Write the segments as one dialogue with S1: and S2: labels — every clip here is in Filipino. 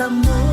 S1: matatamo.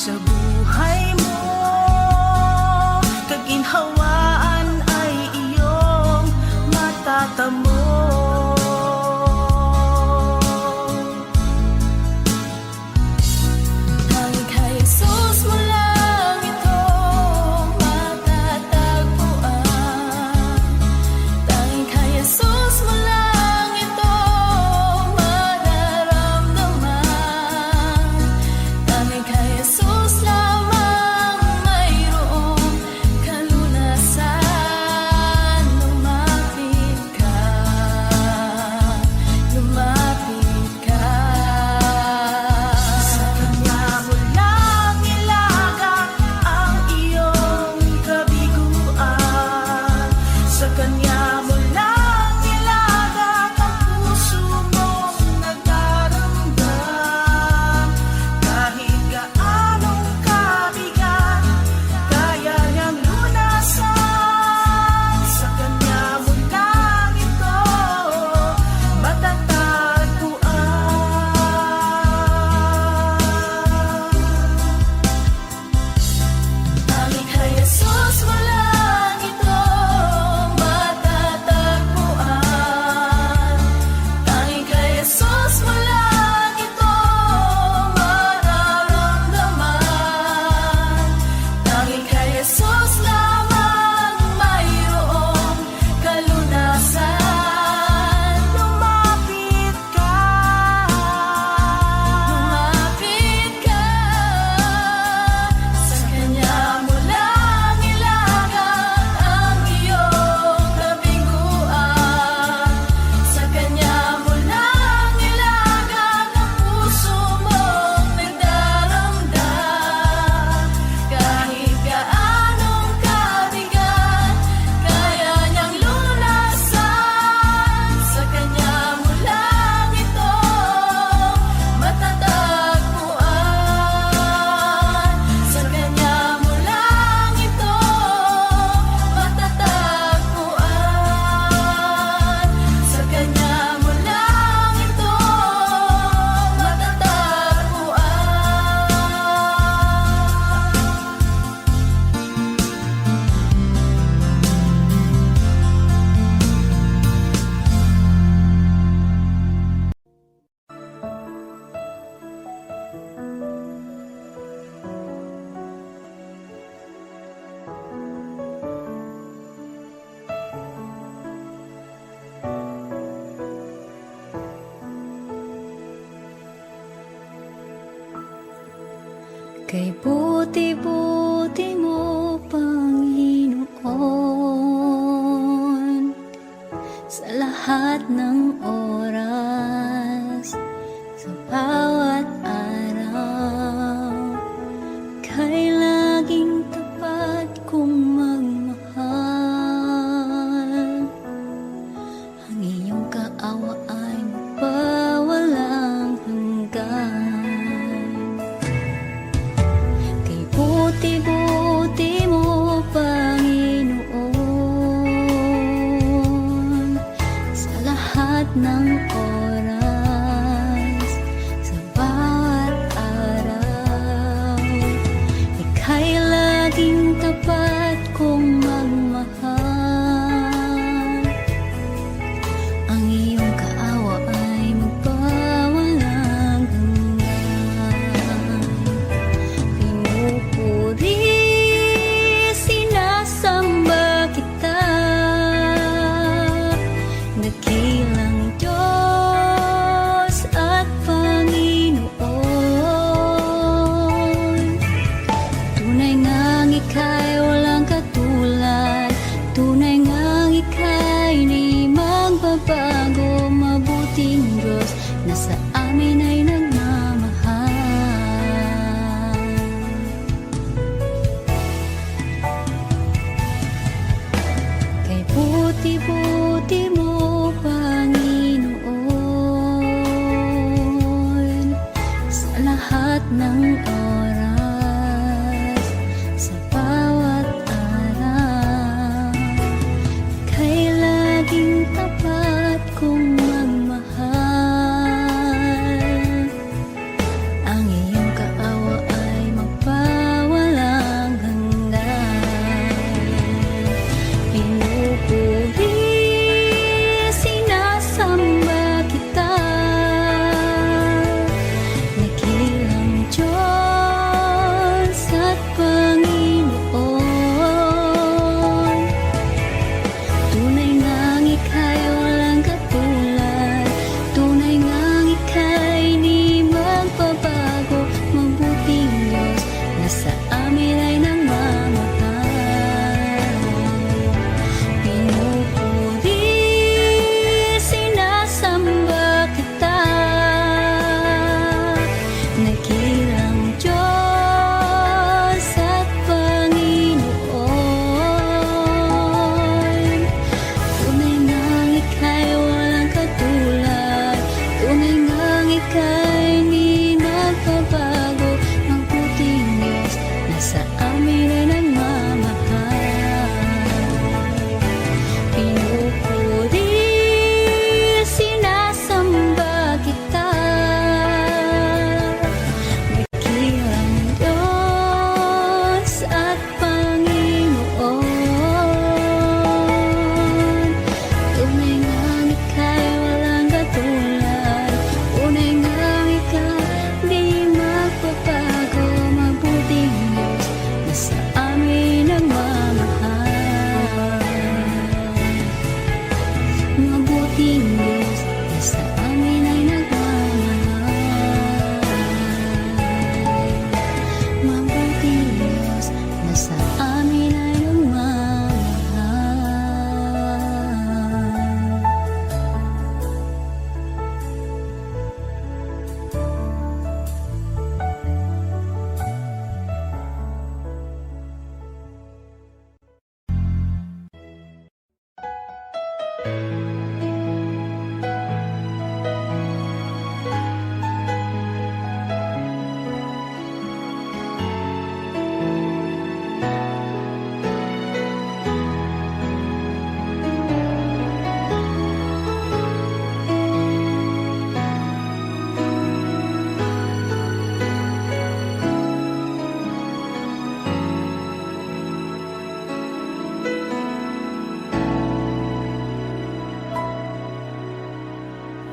S1: Sa buhay mo, kaginhawaan ay iyong matatamo. Tanging kay Jesus mo lang ito matatagpuan. Tanging kay Jesus mo lang ito mararamdaman. Tanging kay Jesus lamang mayroong kalunasan. Lumapit ka, lumapit ka. Sa Kanya mo lang ilaga ang iyong kabiguan. Sa Kanya mo lang ilaga ang puso mong nagdaramdam. Kahit gaanong kabigat, kaya niyang lunasan. Sa Kanya mo lang ito matatagpuan. Tanging kay Jesus mo lang ito matatagpuan. Tanging kay Jesus mo lang ito mararamdaman. Tanging kay Jesus lamang mayroong kalunasan. Lumapit ka, lumapit ka. Sa Kanya mo lang ilaga ang iyong kabiguan. Sa Kanya mo lang ilaga ang puso mong nagdaramdam. Kahit gaanong kabigat, kaya niyang lunasan. Sa Kanya mo lang ito matatagpuan. Sa Kanya mo lang ito matatagpuan. Sa Kanya mo lang ito
S2: Kay buti-buti mo lahat ng oras, sa bawat araw, kay laging tapat kong magmahal. Ang iyong kaawa ay magpawalang hanggan. Kay buti-buti mo, Panginoon, sa lahat ng oras, sa bawat araw, ika'y laging tapat kong magmahal. Ang iyong kaawa ay magpawalang hanggan. Pinupuri, sinasamba kita, dakilang Diyos at Panginoon. Tunay ngang ika'y walang katulad, tunay ngang ika'y di magbabago. Mabuting Diyos na sa amin ay nagmamahal. Kay buti-buti mo, Panginoon, sa lahat ng oras, sa bawat araw, kay laging tapat kong magmahal. Ang iyong kaawa ay magpawalang hanggan. Pinupuri, sinasamba kita, dakilang Diyos at Panginoon. Tunay ngang ika'y walang katulad, tunay ngang ika'y di magbabago. Mabuting Diyos na sa amin ay nagmamahal. Pinupuri, sinasamba kita, dakilang Diyos at Panginoon. Tunay ngang ika'y walang katulad, tunay ngang ika'y di magbabago. Mabuting Diyos na sa amin ay nagmamahal. Pinupuri, sinasamba kita, dakilang Diyos at Panginoon. Tunay ngang ika'y walang katulad, tunay ngang ika'y di magbabago. Mabuting Diyos na sa amin nagmamahal. Mabuting Diyos na sa amin ay nagmamahal. Mabuting Diyos na sa amin ay nagmamahal.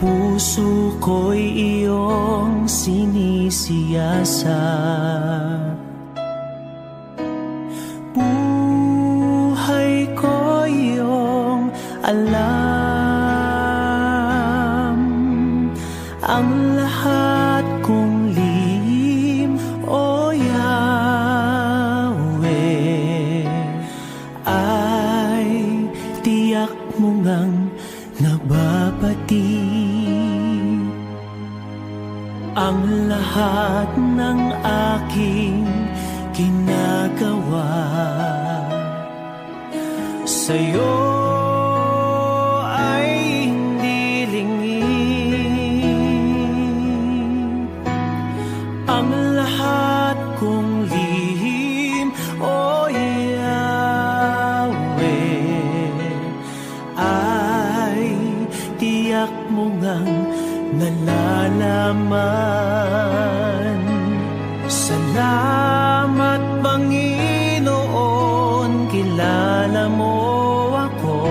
S3: Puso ko'y iyong sinisiyasat, buhay ko iyong alam. Ang lahat kong lihim, O Yahweh, ay tiyak mo ngang nabasa. sa'yo ay hindi lingid. Ang lahat kong lihim, o Yahweh, ay tiyak mo ngang nalalaman. Salamat, Panginoon, kilala mo ako.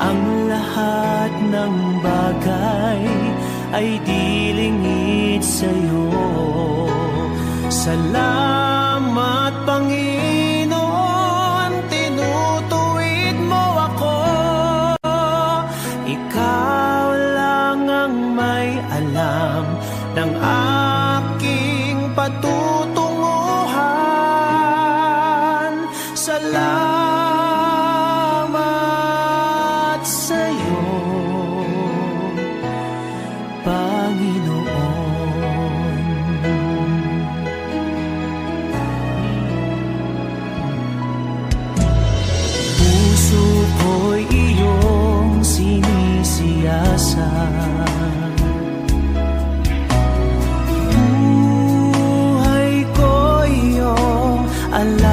S3: Ang lahat ng bagay ay dilingid sa'yo. Salamat, Panginoon, tinutuwid mo ako. Ikaw lang ang may alam ng aking patutunguhan. Salamat sa'yo, Panginoon. Puso ko'y iyong sinisiyasat. Buhay ko iyong alam.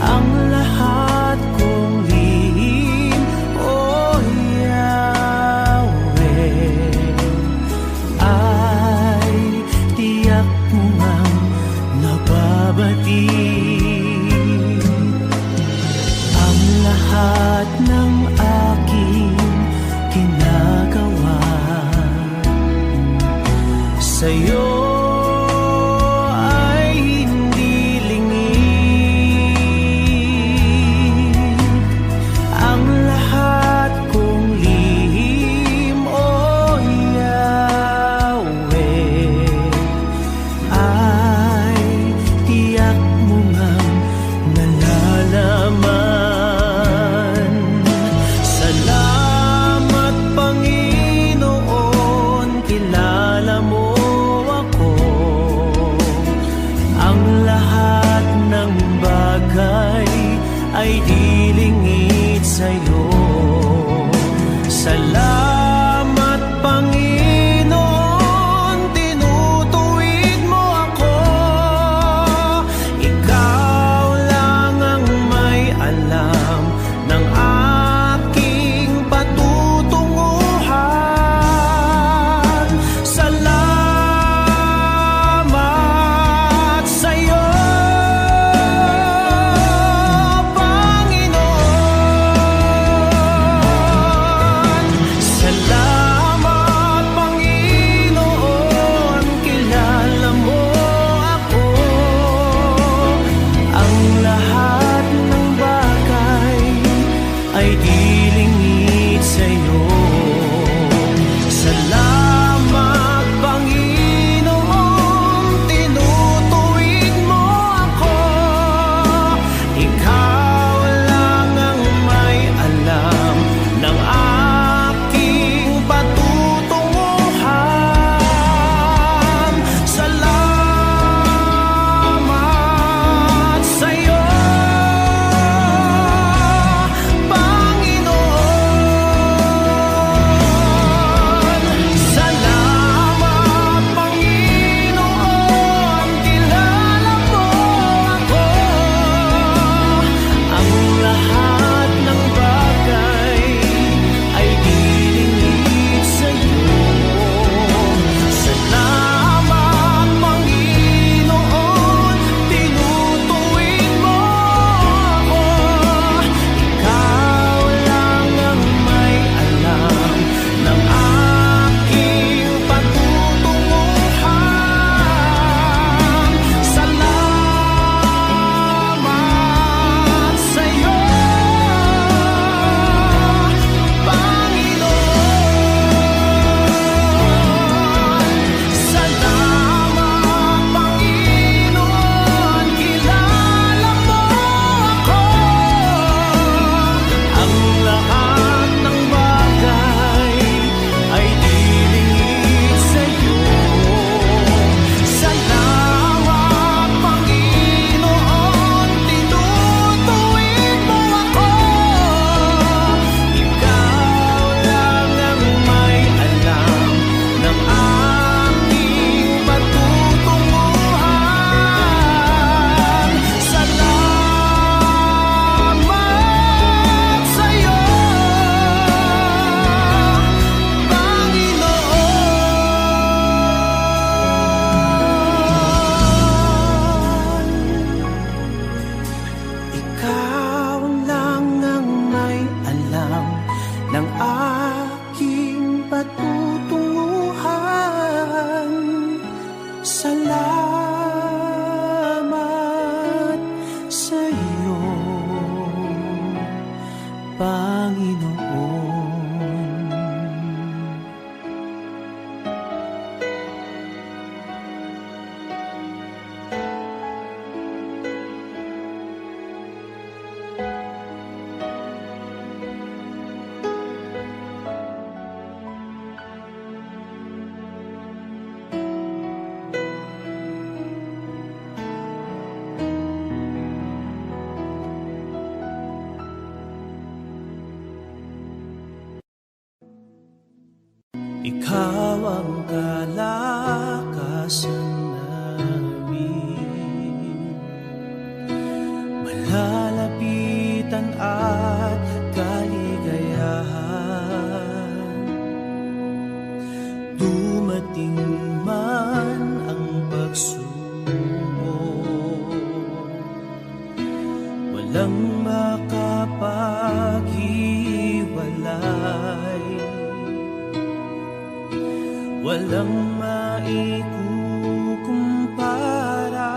S3: Ang lahat kong lihim, o Yahweh, ay tiyak mo ngang nababatid. Ang lahat ng aking ginagawa sa'yo ay hindi lingid. Ang lahat kong lihim, o Yahweh, ay tiyak mo ngang nalalaman. Salamat, Panginoon, kilala mo ako. ikaw ang kalakasan namin, malalapitan at kaligayahan. Dumating man ang pagsubok, walang makapaghiwalay, walang maikukumpara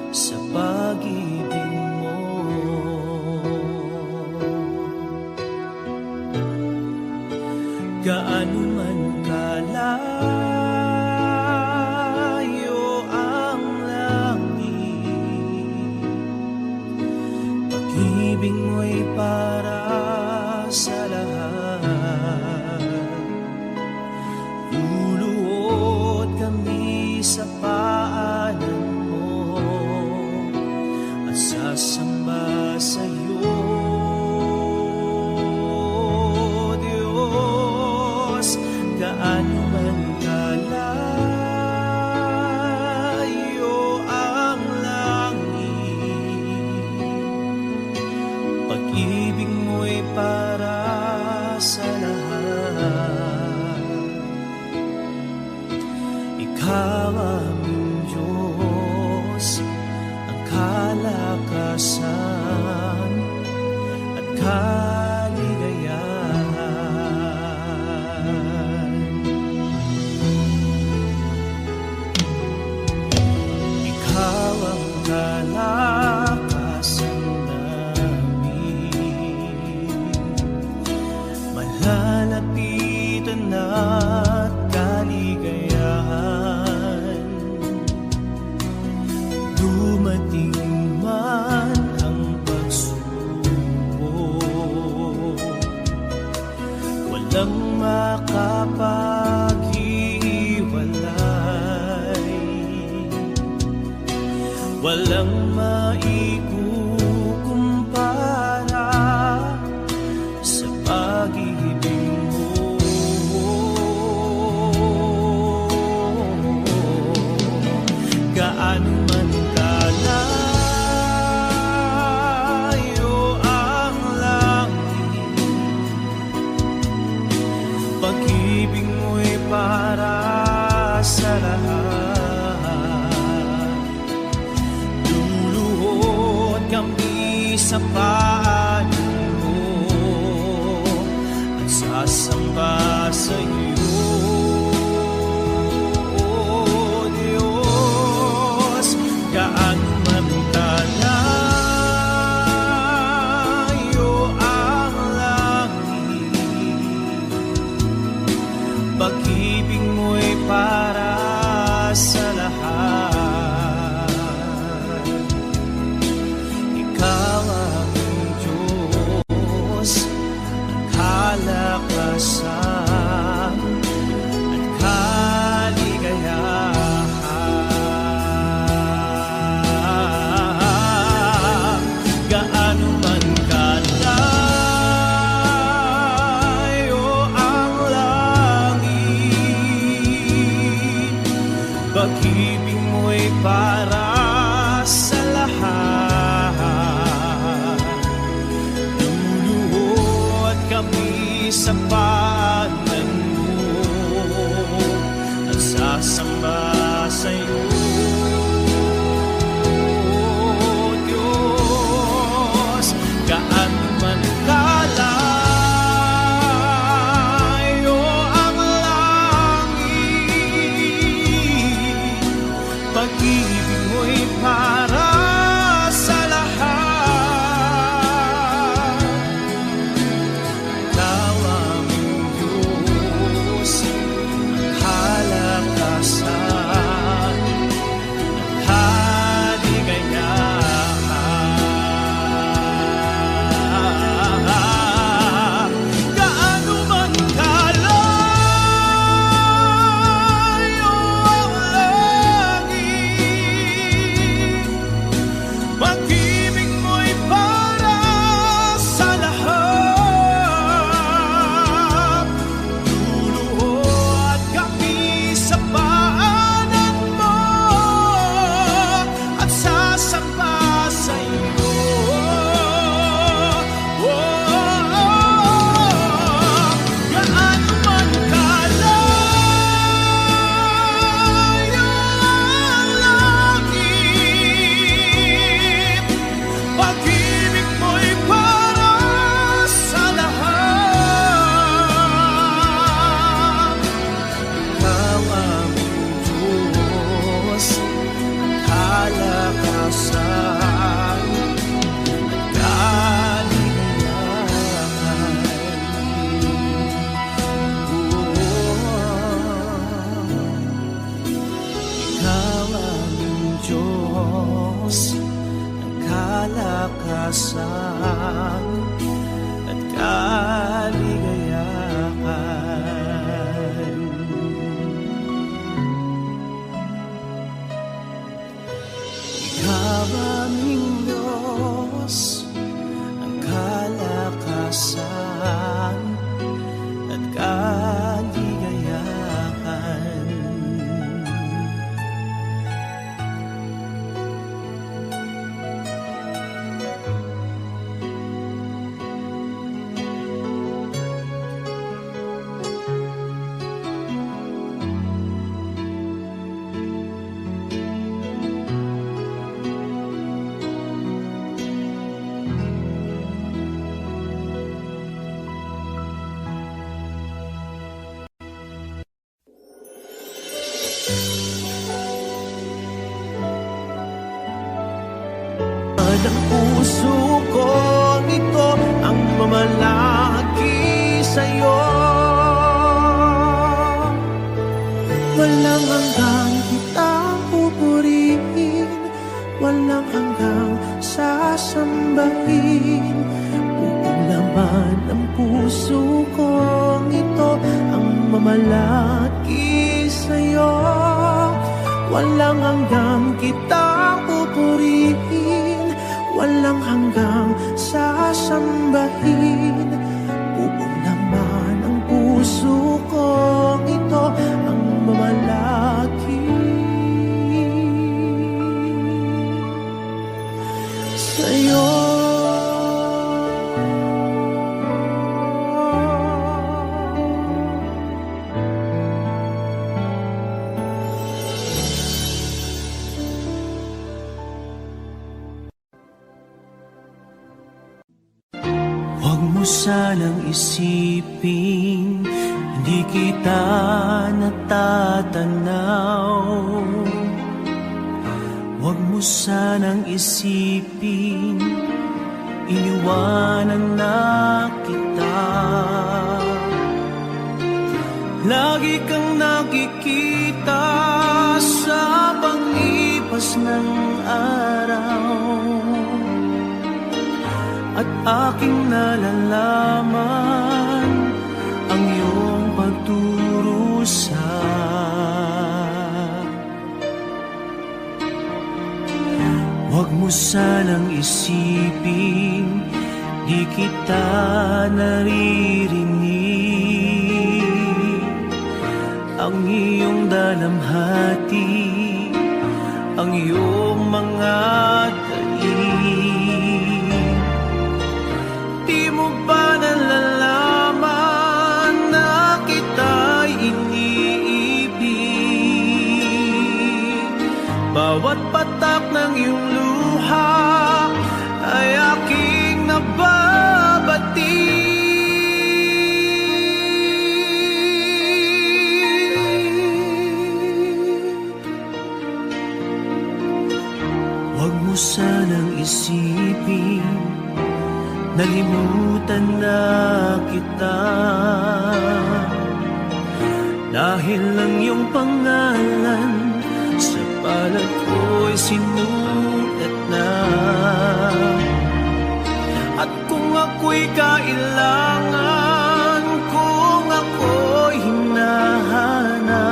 S3: sa pag-ibig mo. Gaano man kalayo ang langit, pag-ibig mo'y para sa lahat. Luluhod kami sa paanan mo at sasamba sa'yo, Diyos. Gaano man kalayo ang langit, pag-ibig mo'y para sa lahat. Ikaw aming Diyos, ang kalakasan at kaligayahan. Ikaw ang kalakasan namin, malalapitan at kaligayahan. Dumating man ang pagsubok, walang makapaghiwalay, walang maikukumpara sa pag-ibig mo. Gaano man kalayo ang langit, pag-ibig mo'y para sa lahat. Luluhod kami sa paanan mo at sasamba sa'yo, Diyos. Gaano man kalayo ang langit, pag-ibig mo'y para sa lahat. Ikaw aming Diyos, ang kalakasan at kaligayahan. Gaano man kalayo ang langit, pag-ibig mo'y para sa lahat. Luluhod kami sa paanan mo at sasamba sa'yo, Diyos. Gaano man kalayo ang langit, pag-ibig mo'y para sa lahat. Ikaw aming Diyos, ang kalakasan at kaligayahan. Gaano man kalayo ang langit, kalakasan, kaligayahan. Ikaw aming Diyos ng kalakasan at kaligayahan. Ikaw aming Diyos ng kalakasan at kaligayahan. Ang puso ko nito ang mamalaki sa'yo. Walang hanggang kitang pupurihin, walang hanggang sasambahin. Buong laman ng puso ko nito ang mamalaki sa'yo. Walang hanggang kitang pupurihin, walang hanggang sasambahin. Buong laman ng puso ko ito ang mamalaki sa'yo. Huwag mo sanang isipin, hindi kita natatanaw. Huwag mo sanang isipin, iniwanan na kita. Lagi kang nakikita sa pangipas ng araw, at aking nalalaman ang iyong pagdurusa. Huwag mo sanang isipin, di kita naririnig. Ang iyong dalamhati, ang iyong mga daig. Di mo ba nalalaman na kita'y iniibig? Bawat patak ng iyong luha ay aking nababati. Huwag mo sanang isipin, nalimutan na kita. Dahil ang iyong pangalan sa palad ko'y sinulat na. At kung ako'y kailangan, kung ako'y hinahanap,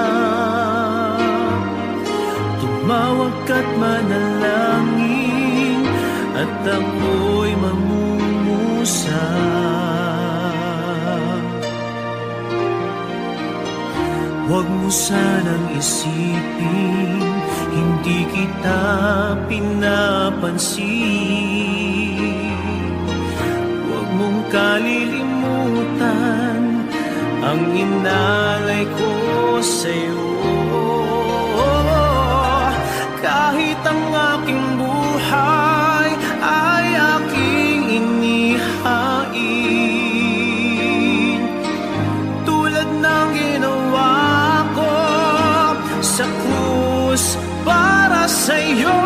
S3: tumawag ka't manalangin, at ako'y mamumusa. Huwag mo sanang isipin, hindi kita pinapansin. Huwag mong kalilimutan ang inalay ko sa'yo. Kahit ang aking buhay ay aking inihain, tulad ng ginawa ko sa krus para sa'yo.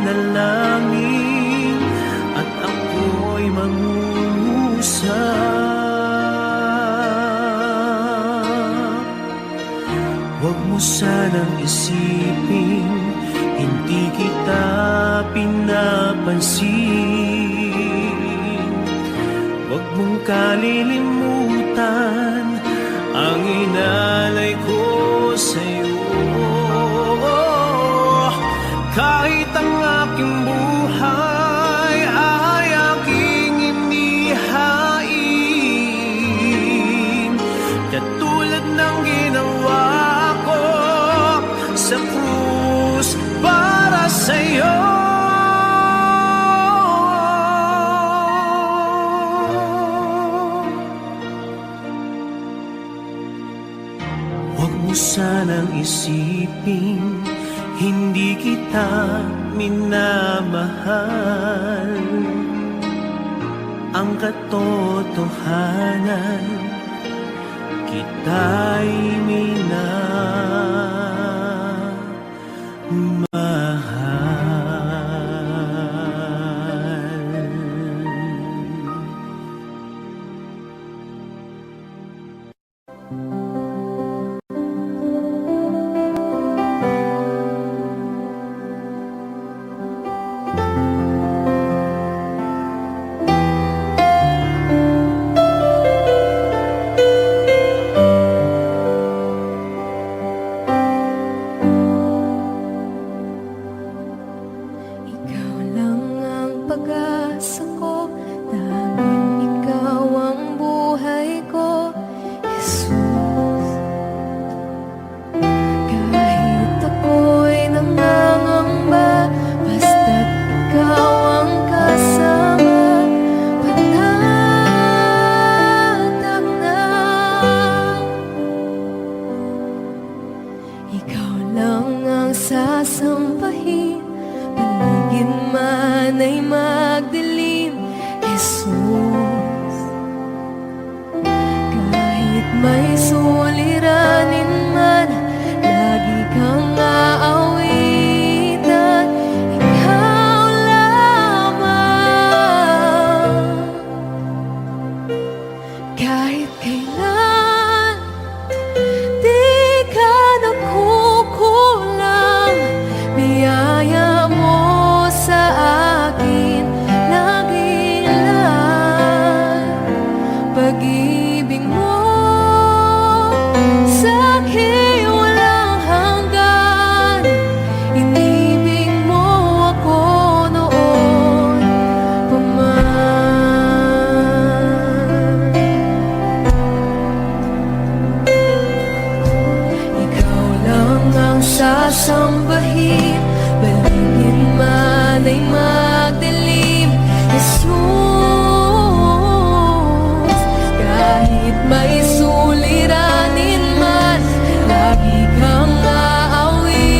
S3: manalangin at ako'y mangungusap. Huwag mo sanang isipin, hindi kita pinapansin. Huwag mong kalilimutan ang inalay ko sa'yo. Kahit ang aking buhay ay aking inihain, katulad ng ginawa ko sa krus para sa'yo. Huwag mo sanang isipin, hindi kita minamahal. Ang katotohanan, kita'y
S4: Ikaw lang ang pag-asa ko, tanging ikaw ang buhay ko, Jesus. Kahit ako'y nangangamba, basta't ikaw ang kasama, panatag na. Ikaw lang ang sasampahin, paligid man ay magdilim, Jesus. Kahit may suliranin man, lagi kang aawitan, ikaw lamang. Kahit kailan, di ka nakukulang, biyaya mo sa akin lagi lang. Pag-ibig mo sa'kin walang hanggan, inibig mo ako noon pa man. Ikaw lang ang sasambahin, paligid man ay magdilim, Jesus. Kahit may suliranin man, lagi kang aawitan,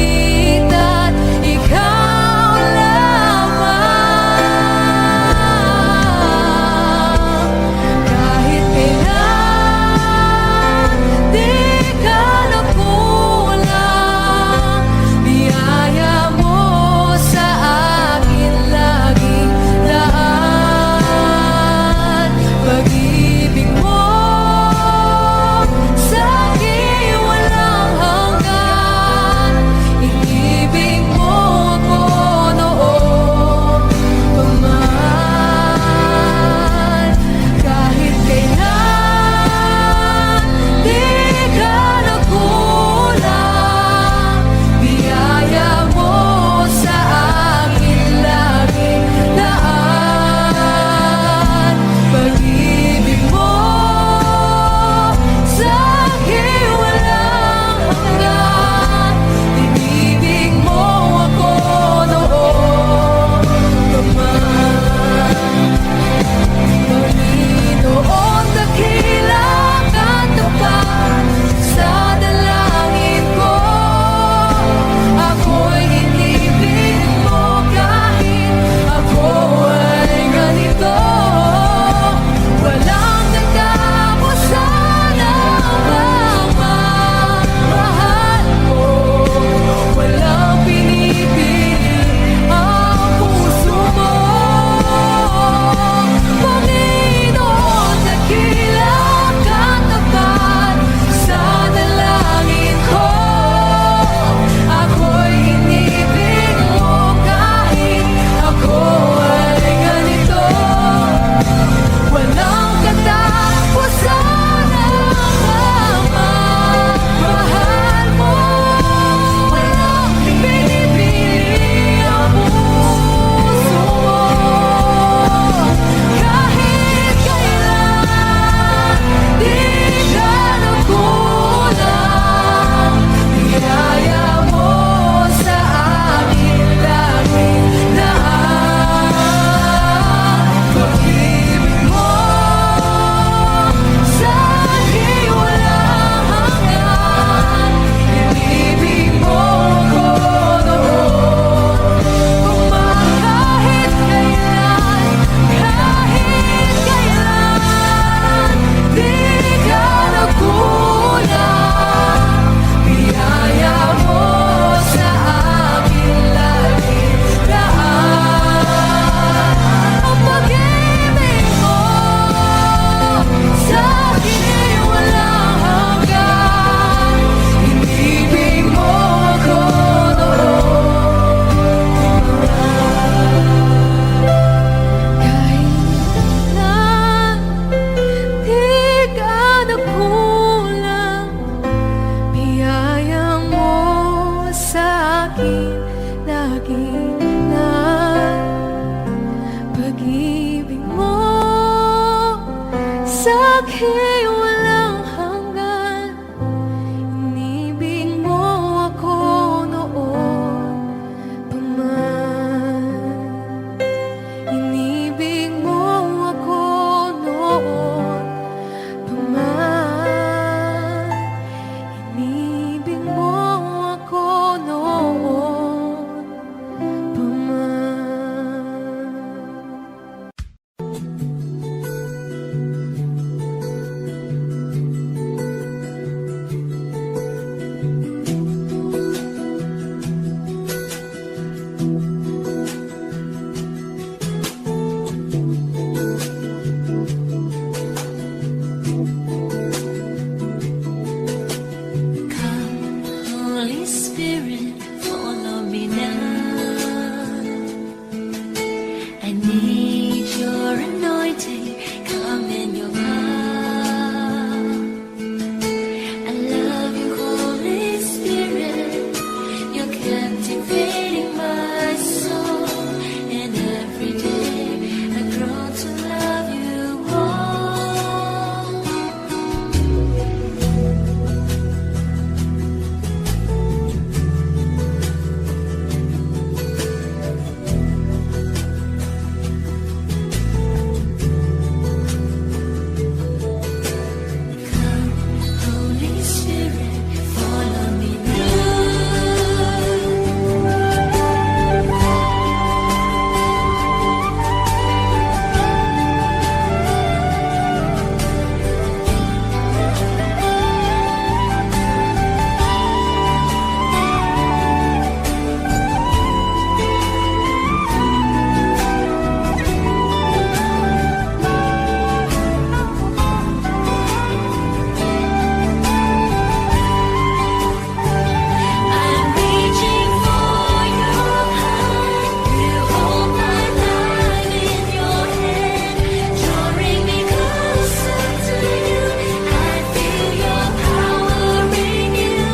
S4: ikaw lamang. Kahit kailan, di ka nakulang, aking walang hanggan. Inibig mo ako noon pa man. Inibig mo ako noon pa man. Inibig mo ako noon pa man.
S1: Come, Holy Spirit, follow me now. I need your anointing, come in your power. I love you, Holy Spirit, you're captivating my soul. And every day I grow to love you more. Holy Spirit, follow me I'm reaching for your hand. You hold my life in your hand, drawing me closer to you. I feel your power in you.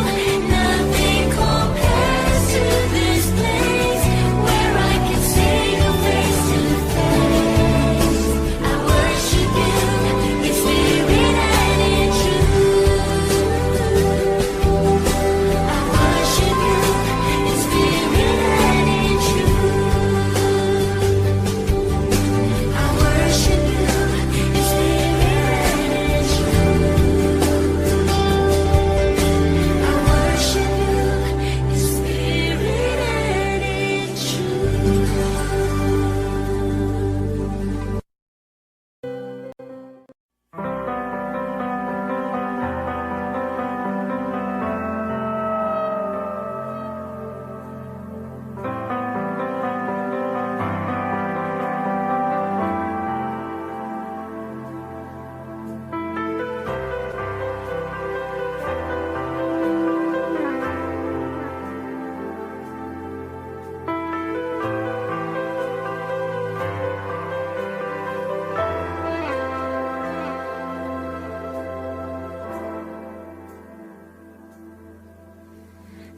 S1: Nothing compares to this place where I can see you face to face. I worship you in spirit and in truth. I worship you in spirit and in truth. I worship you in spirit and in truth. I worship you in spirit and in truth.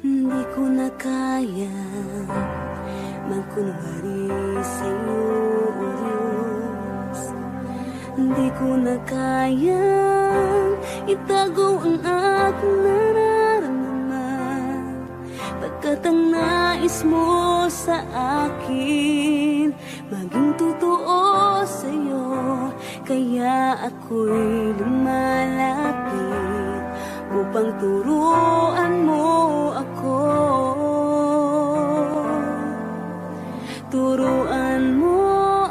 S2: Hindi ko na kaya magkunwari sa'yo, O Diyos. Hindi ko na kaya itago ang aking nararamdaman, pagkat ang nais mo sa akin maging totoo sa'yo. Kaya ako'y lumalapit upang turuan mo ako. Turuan mo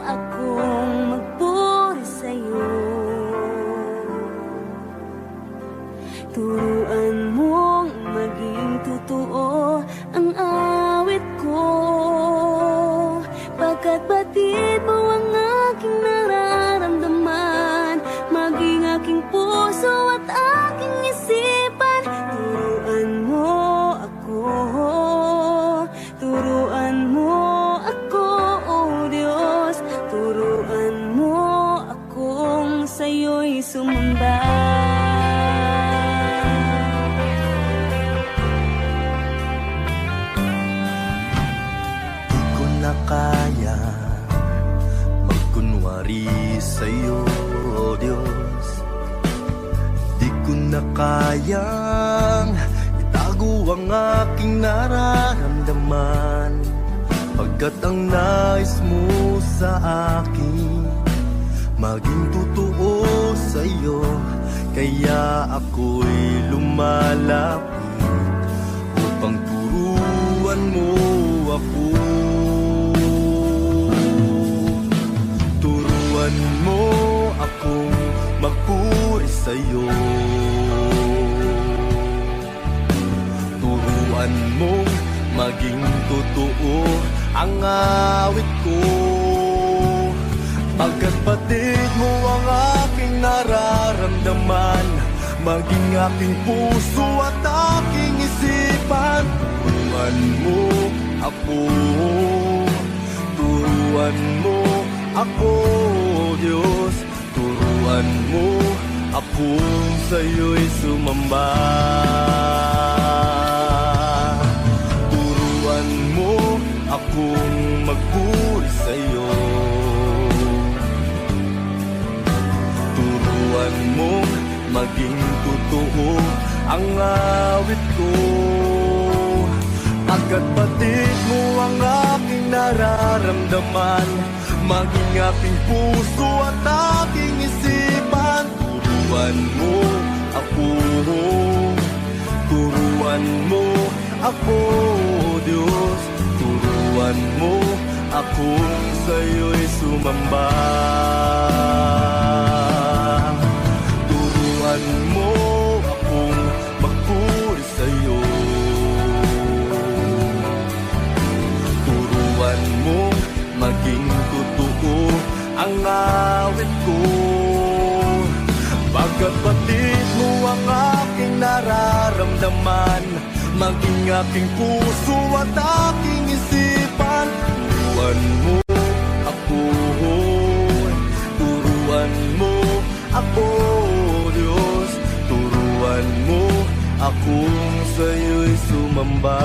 S2: akong magpuri sa'yo. Turuan mong maging totoo ang awit ko, pagkat batid mo ang aking nararamdaman, maging aking puso at aking isipan. Turuan mo ako, turuan mo ako, O Diyos. Turuan mo akong sa'yo'y sumamba.
S3: Di ko na kaya na kayang itago ang aking nararamdaman, pagkat ang nais mo sa akin maging totoo sa'yo. Kaya ako'y lumalapit upang turuan mo ako. Turuan mo akong magpuri sa'yo. Turuan mo maging totoo ang awit ko, pagkat batid mo ang aking nararamdaman, maging aking puso at aking isipan. Turuan mo ako, turuan mo ako, Diyos. Turuan mo akong sa'yo'y sumamba. Turuan mo akong magpuri sa'yo. Turuan mo maging totoo ang awit ko, pagkat batid mo ang aking nararamdaman, maging aking puso at aking isipan. Turuan mo ako, turuan mo ako, Diyos. Turuan mo akong sa'yo'y sumamba. Turuan mo akong magpuri sa'yo. Turuan mo maging totoo ang awit ko, pagkat batid mo ang aking nararamdaman, maging aking puso at aking isipan. Turuan mo ako, turuan mo ako, Diyos. Turuan mo akong sa'yo'y sumamba.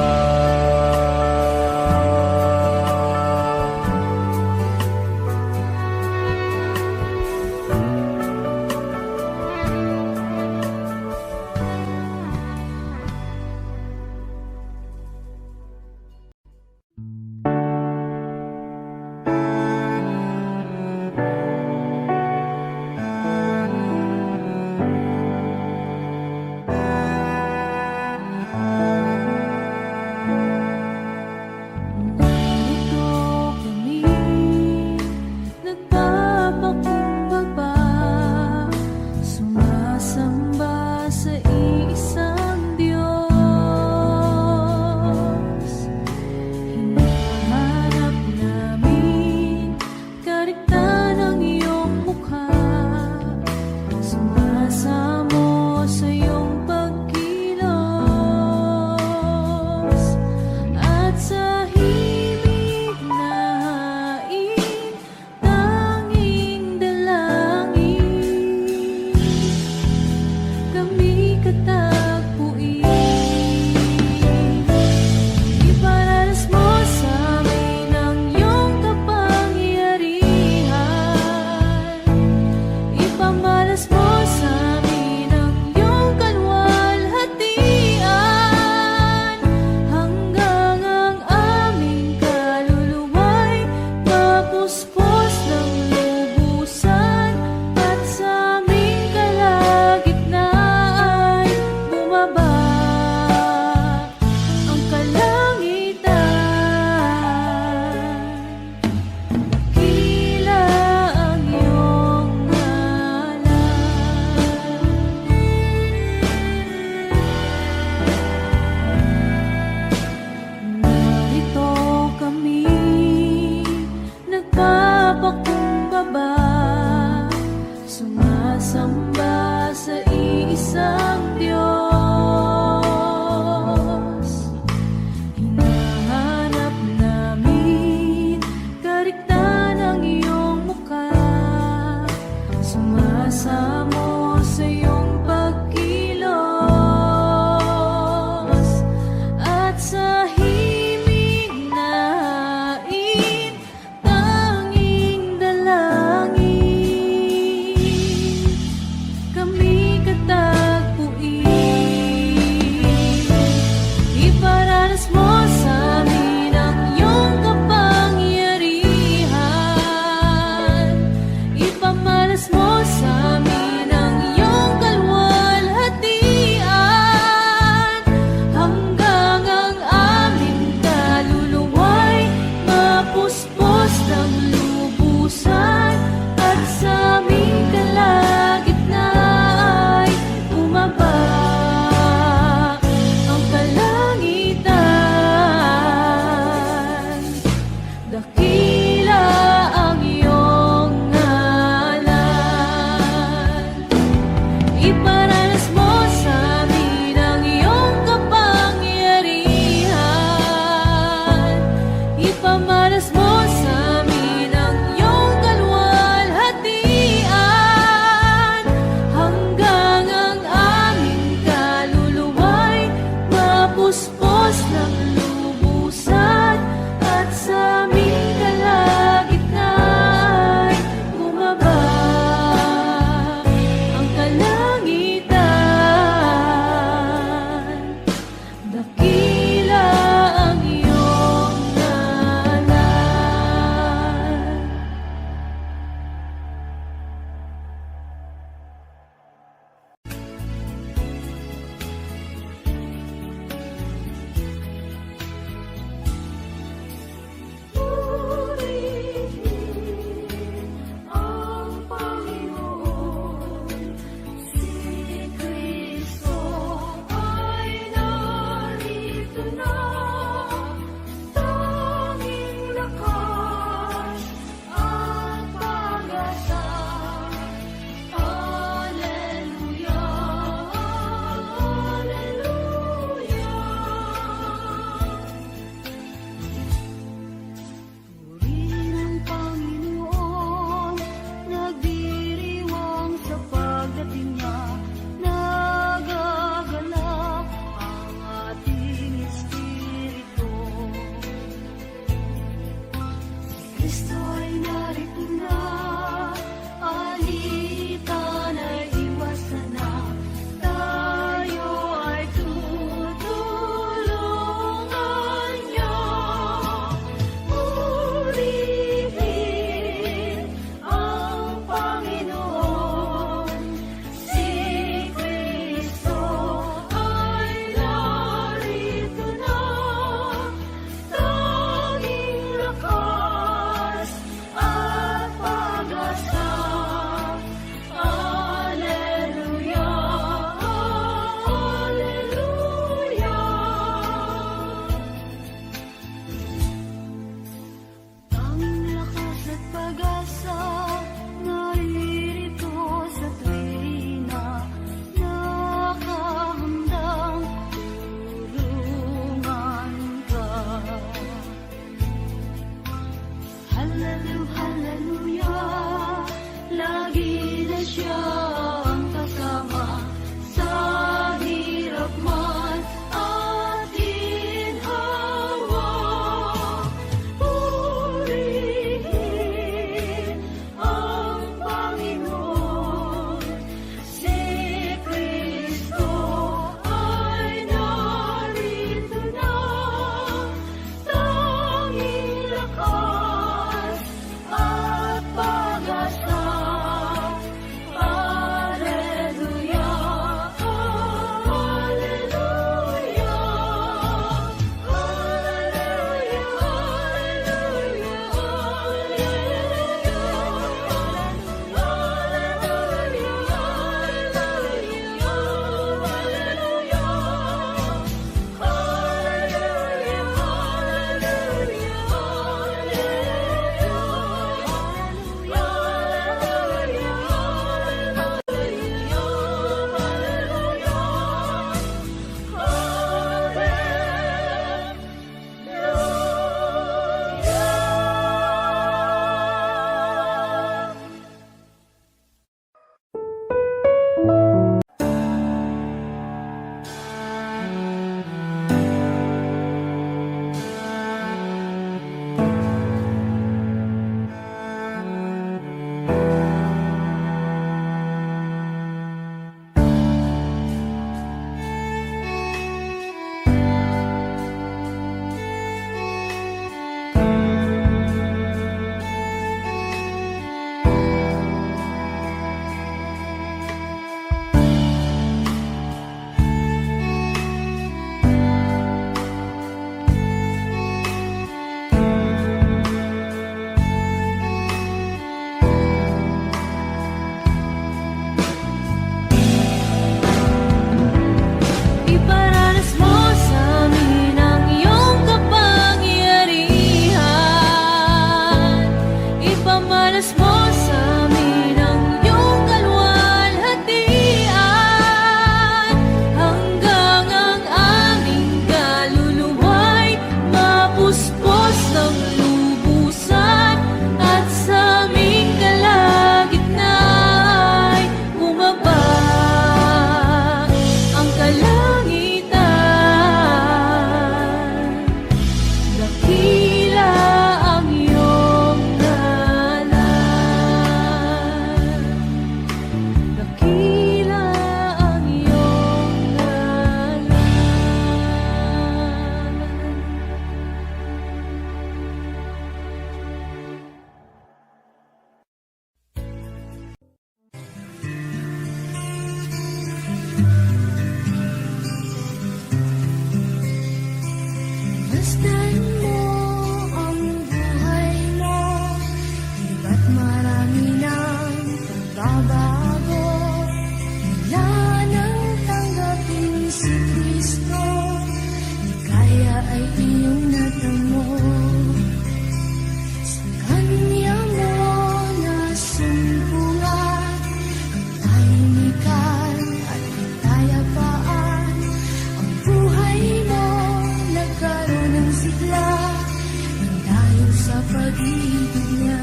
S1: pag-ibig niya.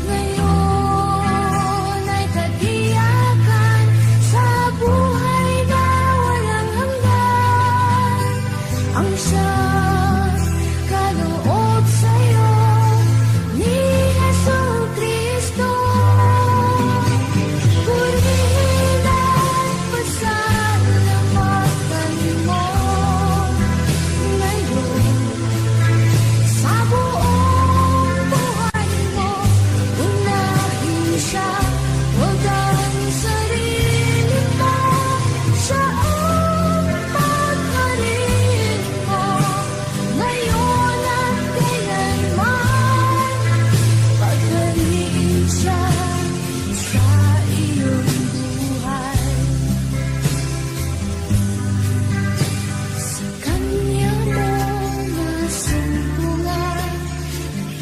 S1: Ngayon ay katiyakan sa buhay na walang hanggan. Ang siyang kaloob sa'yo ni Jesucristo. Purihin at pasalamatan mo ngayon. Sa buong buhay mo, unahin siya, huwag ang sarili mo. Siya ang pagharin mo, ngayon at kailanman. Pagharin siya sa iyong buhay. Sa Kanya mo nasumpungan,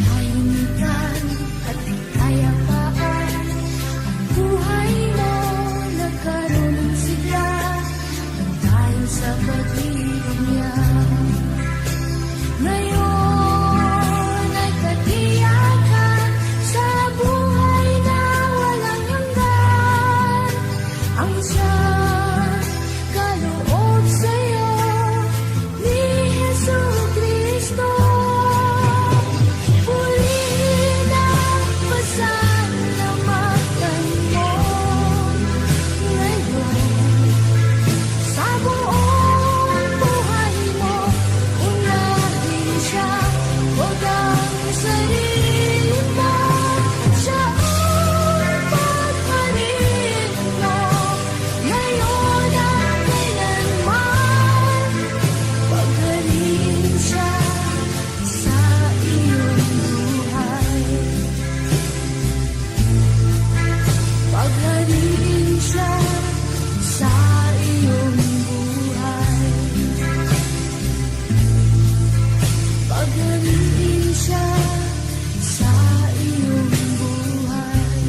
S1: tahimikan at kapayapaan. Ang buhay mo nagkaroon ng sigla dahil sa pag-ibig niya. Ngayon ay katiyakan sa buhay na walang hanggan. Ang siyang kaloob sa'yo ni Jesucristo. Purihin at pasalamatan mo ngayon. Sa buong buhay mo, unahin siya, huwag ang sarili mo. Siya ang pagharin mo, ngayon at kailanman. Pagharin siya sa iyong buhay. Pagharin siya sa iyong buhay. Pagharin siya sa iyong buhay.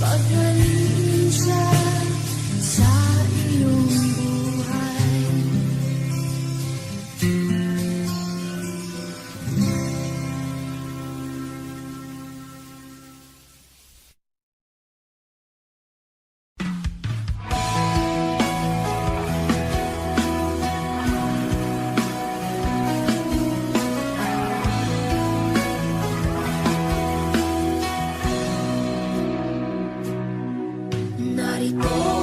S1: Pagharin siya sa iyong buhay. Narito